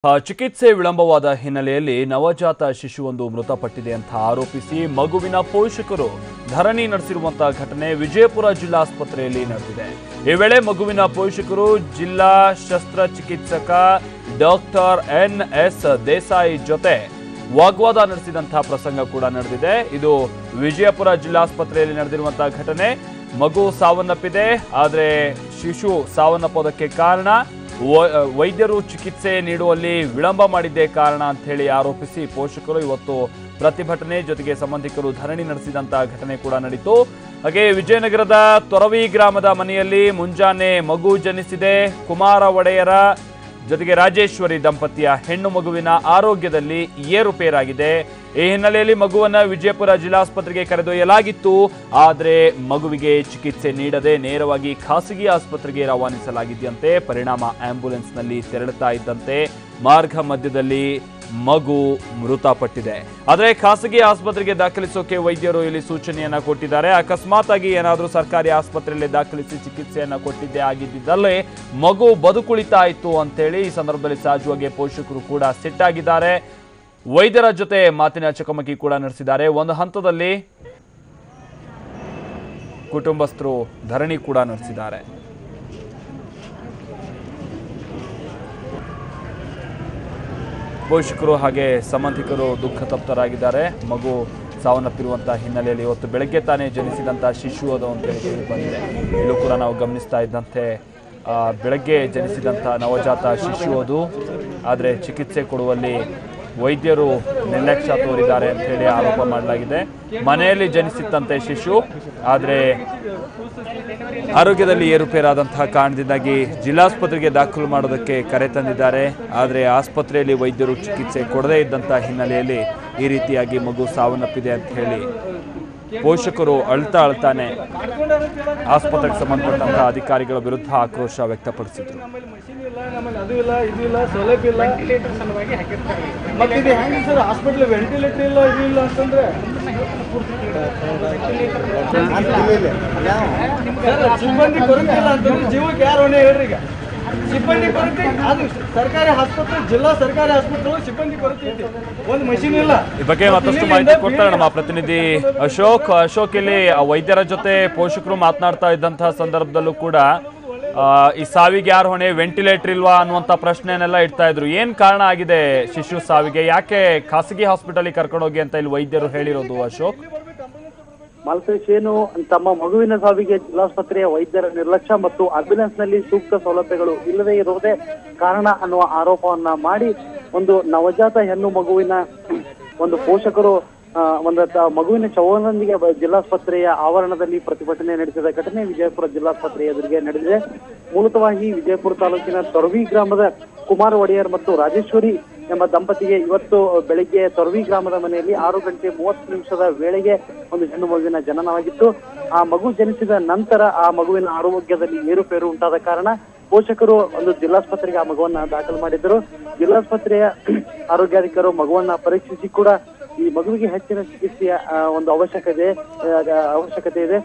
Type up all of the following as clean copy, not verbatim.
ಚಿಕಿತ್ಸೆ ವಿಳಂಬವಾದ ಹಿನ್ನೆಲೆಯಲ್ಲಿ ನವಜಾತ ಶಿಶುವೊಂದು ಮೃತಪಟ್ಟಿದೆ ಅಂತ ಆರೋಪಿಸಿ ಮಗುವಿನ ಪೋಷಕರು ಧರಣಿ ನಡೆಸಿರುವಂತಹ ಘಟನೆ ವಿಜಯಪುರ ಜಿಲ್ಲಾಸ್ಪತ್ರೆಯಲ್ಲಿ ನಡೆದಿದೆ। ಈ ವೇಳೆ ಮಗುವಿನ ಪೋಷಕರು ಜಿಲ್ಲಾ ಶಸ್ತ್ರಚಿಕಿತ್ಸಕ ಡಾಕ್ಟರ್ ಎನ್.ಎಸ್. ದೇಸಾಯಿ ಜೊತೆ ವಾಗ್ವಾದ ನಡೆಸಿದಂತಹ ಪ್ರಸಂಗ ಕೂಡ ನಡೆದಿದೆ। ಇದು ವಿಜಯಪುರ ಜಿಲ್ಲಾಸ್ಪತ್ರೆಯಲ್ಲಿ ನಡೆದಿರುವಂತಹ ಘಟನೆ। ಮಗು ಸಾವನ್ನಪ್ಪಿದೆ, ಆದರೆ ಶಿಶು ಸಾವನ್ನಪ್ಪೋದಕ್ಕೆ ಕಾರಣ ವೈದ್ಯರು ಚಿಕಿತ್ಸೆ ನೀಡುವಲ್ಲಿ ವಿಳಂಬ ಮಾಡಿದ್ದೇ ಕಾರಣ ಅಂತ ಹೇಳಿ ಆರೋಪಿಸಿ ಪೋಷಕರು ಇವತ್ತು ಪ್ರತಿಭಟನೆ ಜೊತೆಗೆ ಸಂಬಂಧಿಕರು ಧರಣಿ ನಡೆಸಿದಂತಹ ಘಟನೆ ಕೂಡ ನಡೆಯಿತು। ಹಾಗೆ ವಿಜಯನಗರದ ತೊರವಿ ಗ್ರಾಮದ ಮನೆಯಲ್ಲಿ ಮುಂಜಾನೆ ಮಗು ಜನಿಸಿದೆ। ಕುಮಾರ ಒಡೆಯರ ಜೊತೆಗೆ ರಾಜೇಶ್ವರಿ ದಂಪತಿಯ ಹೆಣ್ಣು ಮಗುವಿನ ಆರೋಗ್ಯದಲ್ಲಿ ಏರುಪೇರಾಗಿದೆ। ಈ ಹಿನ್ನೆಲೆಯಲ್ಲಿ ಮಗುವನ್ನ ವಿಜಯಪುರ ಜಿಲ್ಲಾಸ್ಪತ್ರೆಗೆ ಕರೆದೊಯ್ಯಲಾಗಿತ್ತು, ಆದರೆ ಮಗುವಿಗೆ ಚಿಕಿತ್ಸೆ ನೀಡದೆ ನೇರವಾಗಿ ಖಾಸಗಿ ಆಸ್ಪತ್ರೆಗೆ ರವಾನಿಸಲಾಗಿದೆಯಂತೆ। ಪರಿಣಾಮ ಆಂಬ್ಯುಲೆನ್ಸ್ನಲ್ಲಿ ತೆರಳುತ್ತಾ ಇದ್ದಂತೆ ಮಾರ್ಗ ಮಧ್ಯದಲ್ಲಿ ಮಗು ಮೃತಪಟ್ಟಿದೆ। ಆದರೆ ಖಾಸಗಿ ಆಸ್ಪತ್ರೆಗೆ ದಾಖಲಿಸೋಕೆ ವೈದ್ಯರು ಇಲ್ಲಿ ಸೂಚನೆಯನ್ನ ಕೊಟ್ಟಿದ್ದಾರೆ। ಅಕಸ್ಮಾತ್ ಆಗಿ ಏನಾದರೂ ಸರ್ಕಾರಿ ಆಸ್ಪತ್ರೆಯಲ್ಲಿ ದಾಖಲಿಸಿ ಚಿಕಿತ್ಸೆಯನ್ನ ಕೊಟ್ಟಿದ್ದೇ ಆಗಿದ್ದಲ್ಲಿ ಮಗು ಬದುಕುಳಿತಾ ಇತ್ತು ಅಂತೇಳಿ ಈ ಸಂದರ್ಭದಲ್ಲಿ ಸಹಜವಾಗಿ ಪೋಷಕರು ಕೂಡ ಸಿಟ್ಟಾಗಿದ್ದಾರೆ। ವೈದ್ಯರ ಜೊತೆ ಮಾತಿನ ಚಕಮಕಿ ಕೂಡ ನಡೆಸಿದ್ದಾರೆ। ಒಂದು ಹಂತದಲ್ಲಿ ಕುಟುಂಬಸ್ಥರು ಧರಣಿ ಕೂಡ ನಡೆಸಿದ್ದಾರೆ। ಪೋಷಕರು ಹಾಗೆ ಸಂಬಂಧಿಕರು ದುಃಖ ತಪ್ತರಾಗಿದ್ದಾರೆ। ಮಗು ಸಾವನ್ನಪ್ಪಿರುವಂತಹ ಹಿನ್ನೆಲೆಯಲ್ಲಿ ಇವತ್ತು ಬೆಳಗ್ಗೆ ತಾನೇ ಜನಿಸಿದಂತಹ ಶಿಶು ಅದು ಅಂತೇಳಿ ಬಂದಿದೆ। ಇಲ್ಲೂ ಕೂಡ ನಾವು ಗಮನಿಸ್ತಾ ಇದ್ದಂತೆ ಬೆಳಗ್ಗೆ ಜನಿಸಿದಂಥ ನವಜಾತ ಶಿಶು ಅದು, ಆದರೆ ಚಿಕಿತ್ಸೆ ಕೊಡುವಲ್ಲಿ ವೈದ್ಯರು ನಿರ್ಲಕ್ಷ್ಯ ತೋರಿದ್ದಾರೆ ಅಂತ ಹೇಳಿ ಆರೋಪ ಮಾಡಲಾಗಿದೆ। ಮನೆಯಲ್ಲಿ ಜನಿಸಿತ್ತಂತೆ ಶಿಶು, ಆದರೆ ಆರೋಗ್ಯದಲ್ಲಿ ಏರುಪೇರಾದಂತಹ ಕಾರಣದಿಂದಾಗಿ ಜಿಲ್ಲಾಸ್ಪತ್ರೆಗೆ ದಾಖಲು ಮಾಡೋದಕ್ಕೆ ಕರೆ ತಂದಿದ್ದಾರೆ। ಆದರೆ ಆಸ್ಪತ್ರೆಯಲ್ಲಿ ವೈದ್ಯರು ಚಿಕಿತ್ಸೆ ಕೊಡದೇ ಇದ್ದಂತಹ ಹಿನ್ನೆಲೆಯಲ್ಲಿ ಈ ರೀತಿಯಾಗಿ ಮಗು ಸಾವನ್ನಪ್ಪಿದೆ ಅಂತ ಹೇಳಿ ಪೋಷಕರು ಅಳ್ತಾನೆ ಆಸ್ಪತ್ರೆಗೆ ಸಂಬಂಧಪಟ್ಟಂತಹ ಅಧಿಕಾರಿಗಳ ವಿರುದ್ಧ ಆಕ್ರೋಶ ವ್ಯಕ್ತಪಡಿಸಿದ್ರು। ಅದು ಇಲ್ಲ, ಇದು ಇಲ್ಲ, ಸೌಲಭ್ಯ ಇಲ್ಲ, ಮತ್ತೆ ಇದು ಹೆಂಗೆ ಸರ್ ಹಾಸ್ಪಿಟ್ಲ್ ವೆಂಟಿಲೇಟರ್ ಇಲ್ಲ, ಇದು ಇಲ್ಲ ಅಂತಂದ್ರೆ ಸಿಬ್ಬಂದಿ ಕೊರತೆ ಇಲ್ಲ ಅಂತಂದ್ರೆ ಜೀವಕ್ಕೆ ಯಾರು ಹೊಣೆ ಹೇಳ್ರಿ? ಈಗ ಸಿಬ್ಬಂದಿ ಕೊರತೆ, ಅದು ಸರ್ಕಾರಿ ಆಸ್ಪತ್ರೆ, ಜಿಲ್ಲಾ ಸರ್ಕಾರಿ ಆಸ್ಪತ್ರೆ ಸಿಬ್ಬಂದಿ ಕೊರತೆ ಐತಿ, ಒಂದು ಮಷೀನ್ ಇಲ್ಲ। ಈ ಬಗ್ಗೆ ಮತ್ತಷ್ಟು ಮಾಹಿತಿ ಕೊಡ್ತಾರೆ ನಮ್ಮ ಪ್ರತಿನಿಧಿ ಅಶೋಕ್ ಇಲ್ಲಿ ವೈದ್ಯರ ಜೊತೆ ಪೋಷಕರು ಮಾತನಾಡ್ತಾ ಇದ್ದಂತಹ ಸಂದರ್ಭದಲ್ಲೂ ಕೂಡ ಈ ಸಾವಿಗೆ ಯಾರು ಹೊಣೆ, ವೆಂಟಿಲೇಟರ್ ಇಲ್ವಾ ಅನ್ನುವಂಥ ಪ್ರಶ್ನೆಯನ್ನೆಲ್ಲ ಇಡ್ತಾ ಇದ್ರು। ಏನ್ ಕಾರಣ ಆಗಿದೆ ಶಿಶು ಸಾವಿಗೆ? ಯಾಕೆ ಖಾಸಗಿ ಹಾಸ್ಪಿಟಲ್ ಕರ್ಕೊಂಡೋಗಿ ಅಂತ ಇಲ್ಲಿ ವೈದ್ಯರು ಹೇಳಿರೋದು ಅಶೋಕ್? ಮಾಲ್ತೇಶ್, ಏನು ತಮ್ಮ ಮಗುವಿನ ಸಾವಿಗೆ ಜಿಲ್ಲಾಸ್ಪತ್ರೆಯ ವೈದ್ಯರ ನಿರ್ಲಕ್ಷ್ಯ ಮತ್ತು ಆಂಬ್ಯುಲೆನ್ಸ್ ನಲ್ಲಿ ಸೂಕ್ತ ಸೌಲಭ್ಯಗಳು ಇಲ್ಲದೆ ಇರುವುದೇ ಕಾರಣ ಅನ್ನುವ ಆರೋಪವನ್ನ ಮಾಡಿ ಒಂದು ನವಜಾತ ಹೆಣ್ಣು ಮಗುವಿನ ಒಂದು ಪೋಷಕರು ಒಂದು ಮಗುವಿನ ಶವದೊಂದಿಗೆ ಜಿಲ್ಲಾಸ್ಪತ್ರೆಯ ಆವರಣದಲ್ಲಿ ಪ್ರತಿಭಟನೆ ನಡೆಸಿದ ಘಟನೆ ವಿಜಯಪುರ ಜಿಲ್ಲಾಸ್ಪತ್ರೆಯ ಎದುರಿಗೆ ನಡೆದಿದೆ। ಮೂಲತಃವಾಗಿ ವಿಜಯಪುರ ತಾಲೂಕಿನ ತೊರವಿ ಗ್ರಾಮದ ಕುಮಾರ ಒಡೆಯರ್ ಮತ್ತು ರಾಜೇಶ್ವರಿ ಎಂಬ ದಂಪತಿಗೆ ಇವತ್ತು ಬೆಳಿಗ್ಗೆ ತೊರವಿ ಗ್ರಾಮದ ಮನೆಯಲ್ಲಿ 6:30 ವೇಳೆಗೆ ಒಂದು ಹೆಣ್ಣು ಮಗುವಿನ ಜನನವಾಗಿತ್ತು। ಆ ಮಗು ಜನಿಸಿದ ನಂತರ ಆ ಮಗುವಿನ ಆರೋಗ್ಯದಲ್ಲಿ ಏರುಪೇರು ಉಂಟಾದ ಕಾರಣ ಪೋಷಕರು ಒಂದು ಜಿಲ್ಲಾಸ್ಪತ್ರೆಗೆ ಆ ಮಗುವನ್ನ ದಾಖಲು ಮಾಡಿದ್ದರು। ಜಿಲ್ಲಾಸ್ಪತ್ರೆಯ ಆರೋಗ್ಯಾಧಿಕಾರಿಗಳು ಮಗುವನ್ನ ಪರೀಕ್ಷಿಸಿ ಕೂಡ ಈ ಮಗುವಿಗೆ ಹೆಚ್ಚಿನ ಚಿಕಿತ್ಸೆಯ ಒಂದು ಅವಶ್ಯಕತೆ ಇದೆ,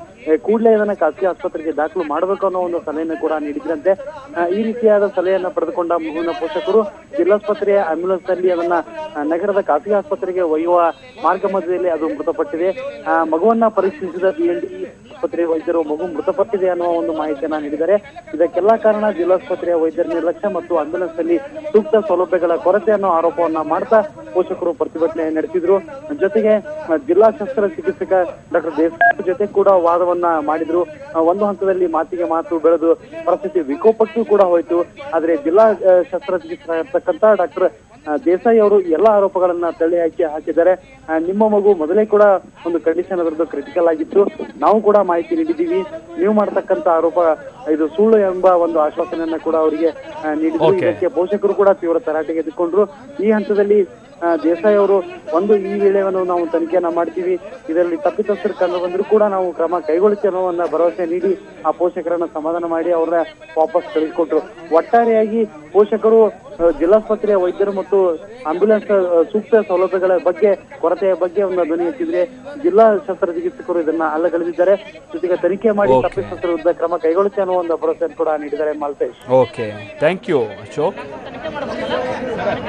ಕೂಡಲೇ ಇದನ್ನ ಖಾಸಗಿ ಆಸ್ಪತ್ರೆಗೆ ದಾಖಲು ಮಾಡಬೇಕು ಅನ್ನೋ ಒಂದು ಸಲಹೆಯನ್ನು ಕೂಡ ನೀಡಿದ್ರಂತೆ। ಈ ರೀತಿಯಾದ ಸಲಹೆಯನ್ನ ಪಡೆದುಕೊಂಡ ಮಗುವಿನ ಪೋಷಕರು ಜಿಲ್ಲಾಸ್ಪತ್ರೆಯ ಆಂಬ್ಯುಲೆನ್ಸ್ ನಲ್ಲಿ ಅದನ್ನ ನಗರದ ಖಾಸಗಿ ಆಸ್ಪತ್ರೆಗೆ ಒಯ್ಯುವ ಮಾರ್ಗ ಮಧ್ಯದಲ್ಲಿ ಅದು ಮೃತಪಟ್ಟಿದೆ। ಮಗುವನ್ನ ಪರೀಕ್ಷಿಸಿದ BLD ಆಸ್ಪತ್ರೆ ವೈದ್ಯರು ಮಗು ಮೃತಪಟ್ಟಿದೆ ಅನ್ನುವ ಒಂದು ಮಾಹಿತಿಯನ್ನ ನೀಡಿದ್ದಾರೆ। ಇದಕ್ಕೆಲ್ಲ ಕಾರಣ ಜಿಲ್ಲಾಸ್ಪತ್ರೆಯ ವೈದ್ಯರ ನಿರ್ಲಕ್ಷ್ಯ ಮತ್ತು ಆಂಬ್ಯುಲೆನ್ಸ್ ನಲ್ಲಿ ಸೂಕ್ತ ಸೌಲಭ್ಯಗಳ ಕೊರತೆ ಅನ್ನೋ ಆರೋಪವನ್ನ ಮಾಡ್ತಾ ಪೋಷಕರು ಪ್ರತಿಭಟನೆ ನಡೆಸಿದ್ರು। ಜೊತೆಗೆ ಜಿಲ್ಲಾ ಶಸ್ತ್ರಚಿಕಿತ್ಸಕ ಡಾಕ್ಟರ್ ದೇಸಾಯಿ ಜೊತೆ ಕೂಡ ವಾದವನ್ನ ಮಾಡಿದ್ರು। ಒಂದು ಹಂತದಲ್ಲಿ ಮಾತಿಗೆ ಮಾತು ಬೆಳೆದು ಪರಿಸ್ಥಿತಿ ವಿಕೋಪಕ್ಕೂ ಕೂಡ ಹೋಯಿತು। ಆದ್ರೆ ಜಿಲ್ಲಾ ಶಸ್ತ್ರಚಿಕಿತ್ಸಕ ಇರ್ತಕ್ಕಂಥ ಡಾಕ್ಟರ್ ದೇಸಾಯಿ ಅವರು ಎಲ್ಲ ಆರೋಪಗಳನ್ನ ತಳ್ಳಿ ಹಾಕಿದ್ದಾರೆ। ನಿಮ್ಮ ಮಗು ಮೊದಲೇ ಕೂಡ ಒಂದು ಕಂಡೀಷನ್ ಅದರದ್ದು ಕ್ರಿಟಿಕಲ್ ಆಗಿತ್ತು, ನಾವು ಕೂಡ ಮಾಹಿತಿ ನೀಡಿದ್ದೀವಿ, ನೀವು ಮಾಡತಕ್ಕಂತ ಆರೋಪ ಇದು ಸುಳ್ಳು ಎಂಬ ಒಂದು ಆಶ್ವಾಸನೆಯನ್ನ ಕೂಡ ಅವರಿಗೆ ನೀಡಿದ್ರು। ಇದಕ್ಕೆ ಪೋಷಕರು ಕೂಡ ತೀವ್ರ ತರಾಟೆಗೆ ಎದ್ದುಕೊಂಡ್ರು। ಈ ಹಂತದಲ್ಲಿ ದೇಸಾಯಿ ಅವರು ಈ ವೇಳೆಯನ್ನು ನಾವು ತನಿಖೆಯನ್ನ ಮಾಡ್ತೀವಿ, ಇದರಲ್ಲಿ ತಪ್ಪಿತಸ್ಥರು ಕಂಡು ಬಂದರೂ ಕೂಡ ನಾವು ಕ್ರಮ ಕೈಗೊಳ್ಳುತ್ತೇವೆ ಅನ್ನೋ ಭರವಸೆ ನೀಡಿ ಆ ಪೋಷಕರನ್ನ ಸಮಾಧಾನ ಮಾಡಿ ಅವ್ರನ್ನ ವಾಪಸ್ ಕಳಿಸಿಕೊಟ್ರು। ಒಟ್ಟಾರೆಯಾಗಿ ಪೋಷಕರು ಜಿಲ್ಲಾಸ್ಪತ್ರೆಯ ವೈದ್ಯರು ಮತ್ತು ಆಂಬ್ಯುಲೆನ್ಸ್ ಸೂಕ್ತ ಸೌಲಭ್ಯಗಳ ಬಗ್ಗೆ ಕೊರತೆಯ ಬಗ್ಗೆ ಒಂದು ಧ್ವನಿ ಎತ್ತಿದ್ರೆ ಜಿಲ್ಲಾ ಶಸ್ತ್ರಚಿಕಿತ್ಸಕರು ಇದನ್ನ ಅಲ್ಲಗಳೆದಿದ್ದಾರೆ। ಜೊತೆಗೆ ತನಿಖೆ ಮಾಡಿ ತಪ್ಪಿತಸ್ಥರ ವಿರುದ್ಧ ಕ್ರಮ ಕೈಗೊಳ್ಳುತ್ತೆ ಅನ್ನೋ ಒಂದು ಭರವಸೆ ಕೂಡ ನೀಡಿದ್ದಾರೆ Maltesh. Okay, thank you Ashok. Sir